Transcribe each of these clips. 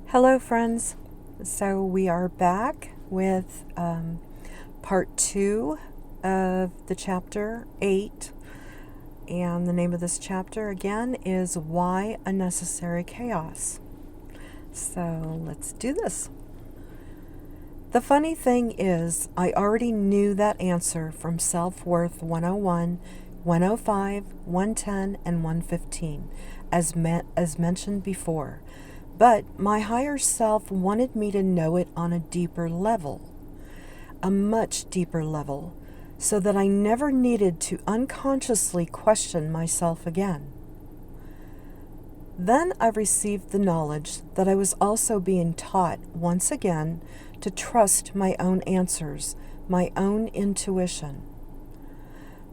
Hello, friends. So we are back with part 2 of the chapter 8. And the name of this chapter again is Why Unnecessary Chaos. So let's do this. The funny thing is, I already knew that answer from Self-Worth 101, 105, 110, and 115, as mentioned before. But my higher self wanted me to know it on a deeper level, a much deeper level, so that I never needed to unconsciously question myself again. Then I received the knowledge that I was also being taught once again to trust my own answers, my own intuition.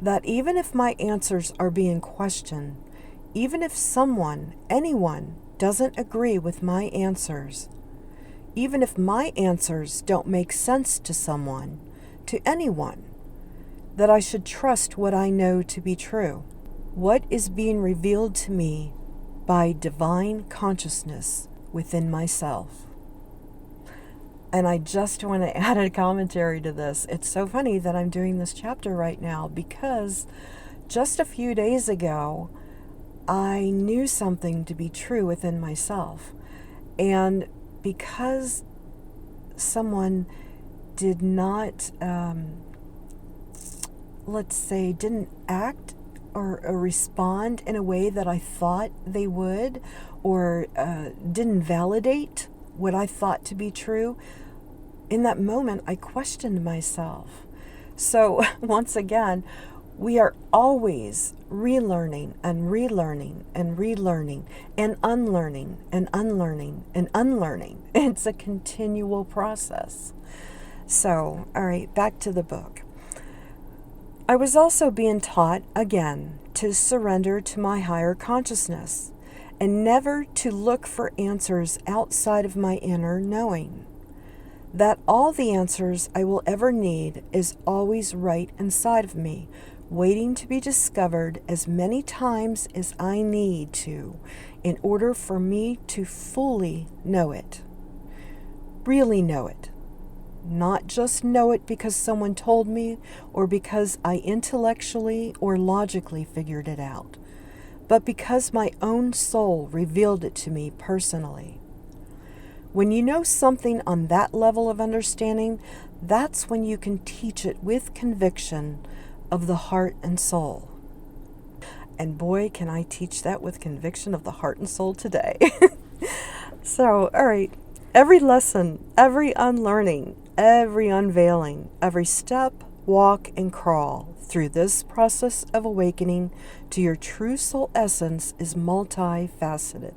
That even if my answers are being questioned, even if someone, anyone, doesn't agree with my answers, even if my answers don't make sense to someone, to anyone, that I should trust what I know to be true, what is being revealed to me by divine consciousness within myself. And I just want to add a commentary to this. It's so funny that I'm doing this chapter right now because just a few days ago, I knew something to be true within myself. And because someone did not, didn't act or respond in a way that I thought they would, or didn't validate what I thought to be true, in that moment I questioned myself. So once again, we are always relearning and relearning and relearning and unlearning and unlearning and unlearning. It's a continual process. So, all right, back to the book. I was also being taught again to surrender to my higher consciousness and never to look for answers outside of my inner knowing. That all the answers I will ever need is always right inside of me, waiting to be discovered as many times as I need to in order for me to fully know it. Really know it. Not just know it because someone told me or because I intellectually or logically figured it out, but because my own soul revealed it to me personally. When you know something on that level of understanding, that's when you can teach it with conviction of the heart and soul. And boy, can I teach that with conviction of the heart and soul today. So, all right, every lesson, every unlearning, every unveiling, every step, walk, and crawl through this process of awakening to your true soul essence is multifaceted.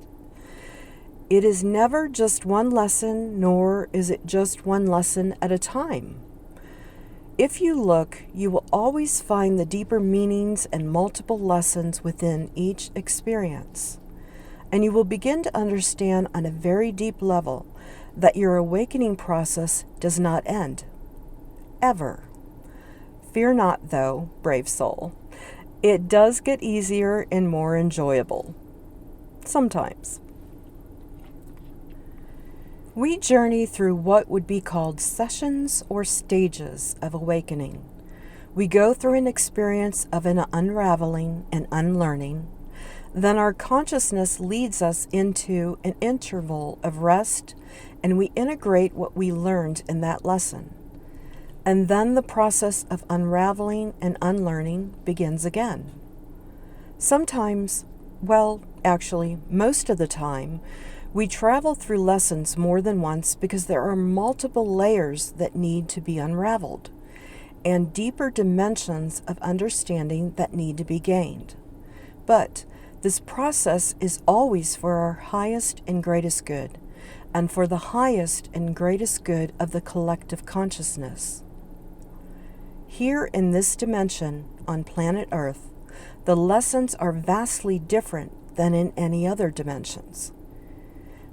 It is never just one lesson, nor is it just one lesson at a time. If you look, you will always find the deeper meanings and multiple lessons within each experience. And you will begin to understand on a very deep level that your awakening process does not end. Ever. Fear not, though, brave soul. It does get easier and more enjoyable. Sometimes. We journey through what would be called sessions or stages of awakening. We go through an experience of an unraveling and unlearning. Then our consciousness leads us into an interval of rest, and we integrate what we learned in that lesson. And then the process of unraveling and unlearning begins again. Sometimes, actually, most of the time, we travel through lessons more than once because there are multiple layers that need to be unraveled and deeper dimensions of understanding that need to be gained. But this process is always for our highest and greatest good, and for the highest and greatest good of the collective consciousness. Here in this dimension on planet Earth, the lessons are vastly different than in any other dimensions.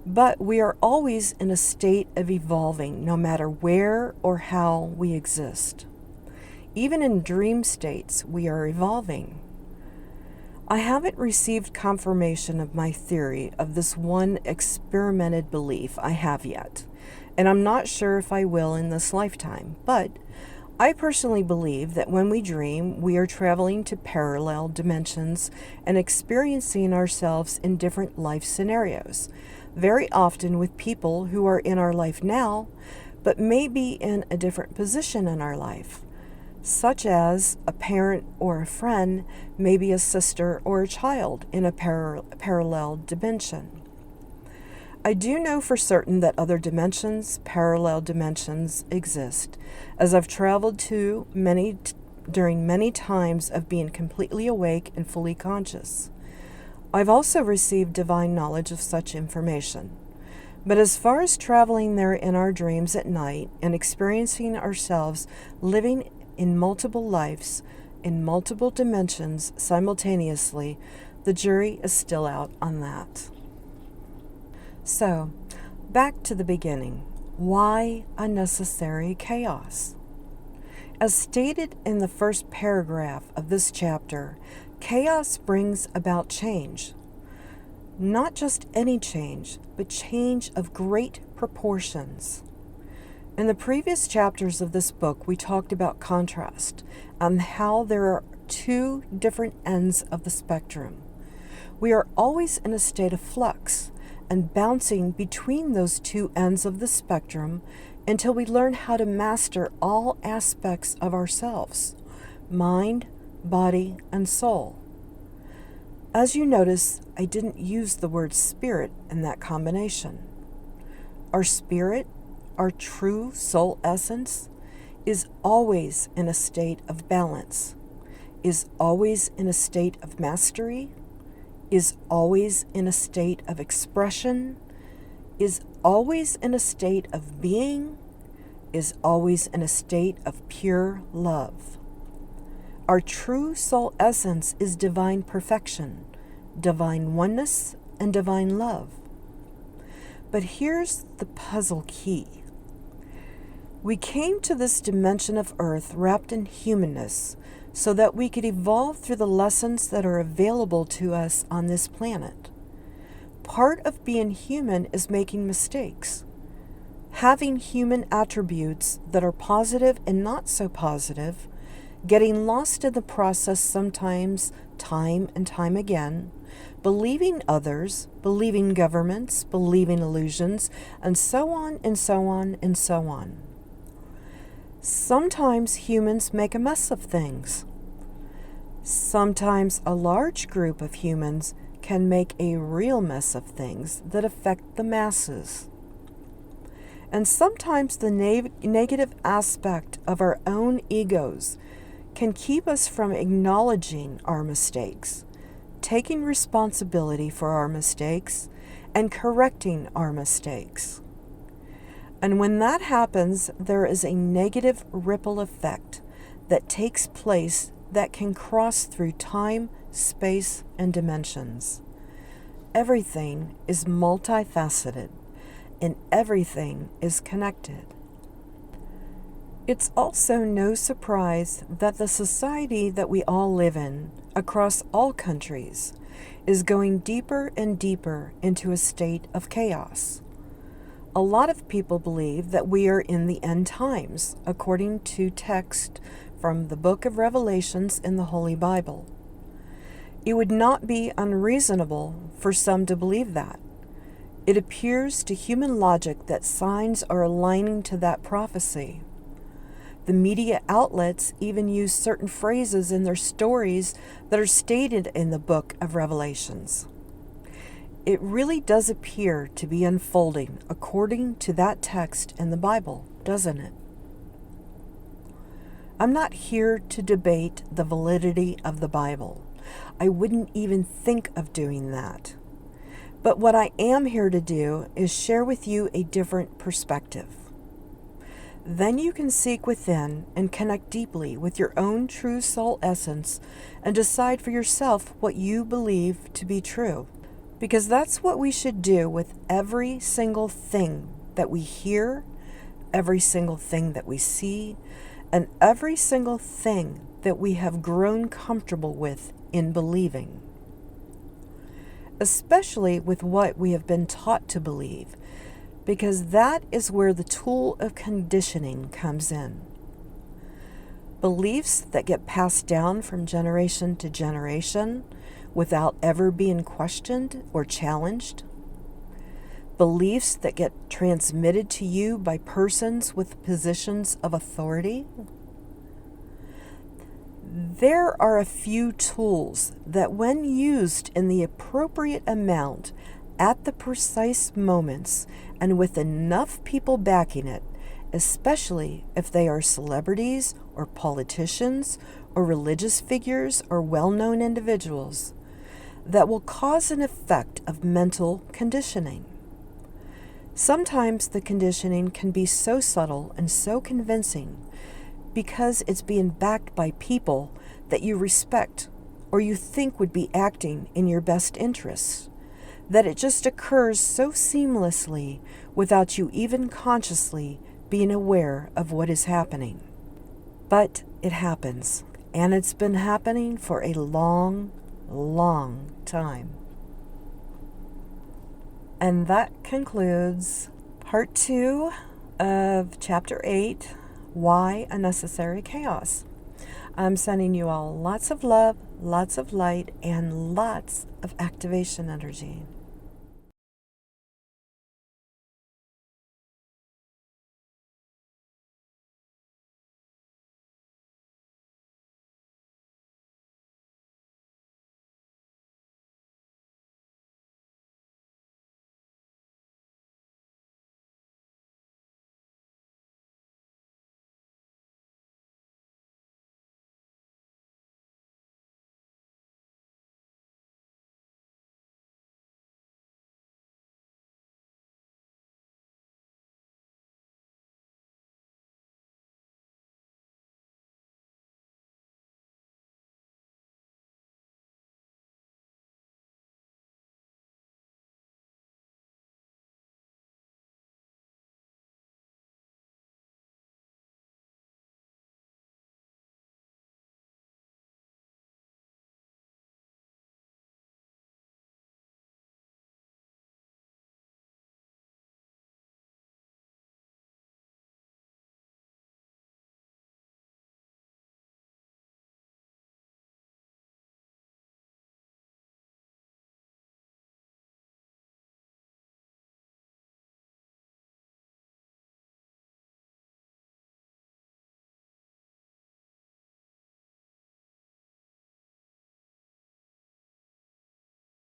But we are always in a state of evolving, no matter where or how we exist. Even in dream states, we are evolving. I haven't received confirmation of my theory of this one experimented belief I have yet, and I'm not sure if I will in this lifetime, but I personally believe that when we dream, we are traveling to parallel dimensions and experiencing ourselves in different life scenarios, very often with people who are in our life now, but may be in a different position in our life, such as a parent or a friend, maybe a sister or a child in a parallel dimension. I do know for certain that other dimensions, parallel dimensions, exist, as I've traveled to during many times of being completely awake and fully conscious. I've also received divine knowledge of such information. But as far as traveling there in our dreams at night and experiencing ourselves living in multiple lives, in multiple dimensions simultaneously, the jury is still out on that. So, back to the beginning. Why unnecessary chaos? As stated in the first paragraph of this chapter, chaos brings about change. Not just any change, but change of great proportions. In the previous chapters of this book, we talked about contrast and how there are two different ends of the spectrum. We are always in a state of flux and bouncing between those two ends of the spectrum until we learn how to master all aspects of ourselves, mind, body, and soul. As you notice, I didn't use the word spirit in that combination. Our spirit, our true soul essence, is always in a state of balance, is always in a state of mastery, is always in a state of expression, is always in a state of being, is always in a state of pure love. Our true soul essence is divine perfection, divine oneness, and divine love. But here's the puzzle key. We came to this dimension of earth wrapped in humanness so that we could evolve through the lessons that are available to us on this planet. Part of being human is making mistakes, having human attributes that are positive and not so positive, getting lost in the process sometimes, time and time again, believing others, believing governments, believing illusions, and so on and so on and so on. Sometimes humans make a mess of things. Sometimes a large group of humans can make a real mess of things that affect the masses. And sometimes the negative aspect of our own egos can keep us from acknowledging our mistakes, taking responsibility for our mistakes, and correcting our mistakes. And when that happens, there is a negative ripple effect that takes place that can cross through time, space, and dimensions. Everything is multifaceted, and everything is connected. It's also no surprise that the society that we all live in, across all countries, is going deeper and deeper into a state of chaos. A lot of people believe that we are in the end times, according to text from the book of Revelations in the Holy Bible. It would not be unreasonable for some to believe that. It appears to human logic that signs are aligning to that prophecy. The media outlets even use certain phrases in their stories that are stated in the book of Revelations. It really does appear to be unfolding according to that text in the Bible, doesn't it? I'm not here to debate the validity of the Bible. I wouldn't even think of doing that. But what I am here to do is share with you a different perspective. Then you can seek within and connect deeply with your own true soul essence and decide for yourself what you believe to be true. Because that's what we should do with every single thing that we hear, every single thing that we see, and every single thing that we have grown comfortable with in believing. especially with what we have been taught to believe, because that is where the tool of conditioning comes in. Beliefs that get passed down from generation to generation without ever being questioned or challenged. Beliefs that get transmitted to you by persons with positions of authority. There are a few tools that, when used in the appropriate amount, at the precise moments, and with enough people backing it, especially if they are celebrities or politicians or religious figures or well-known individuals, that will cause an effect of mental conditioning. Sometimes the conditioning can be so subtle and so convincing because it's being backed by people that you respect or you think would be acting in your best interests, that it just occurs so seamlessly without you even consciously being aware of what is happening. But it happens, and it's been happening for a long, long time. And that concludes part 2 of chapter 8, Why Unnecessary Chaos. I'm sending you all lots of love, lots of light, and lots of activation energy.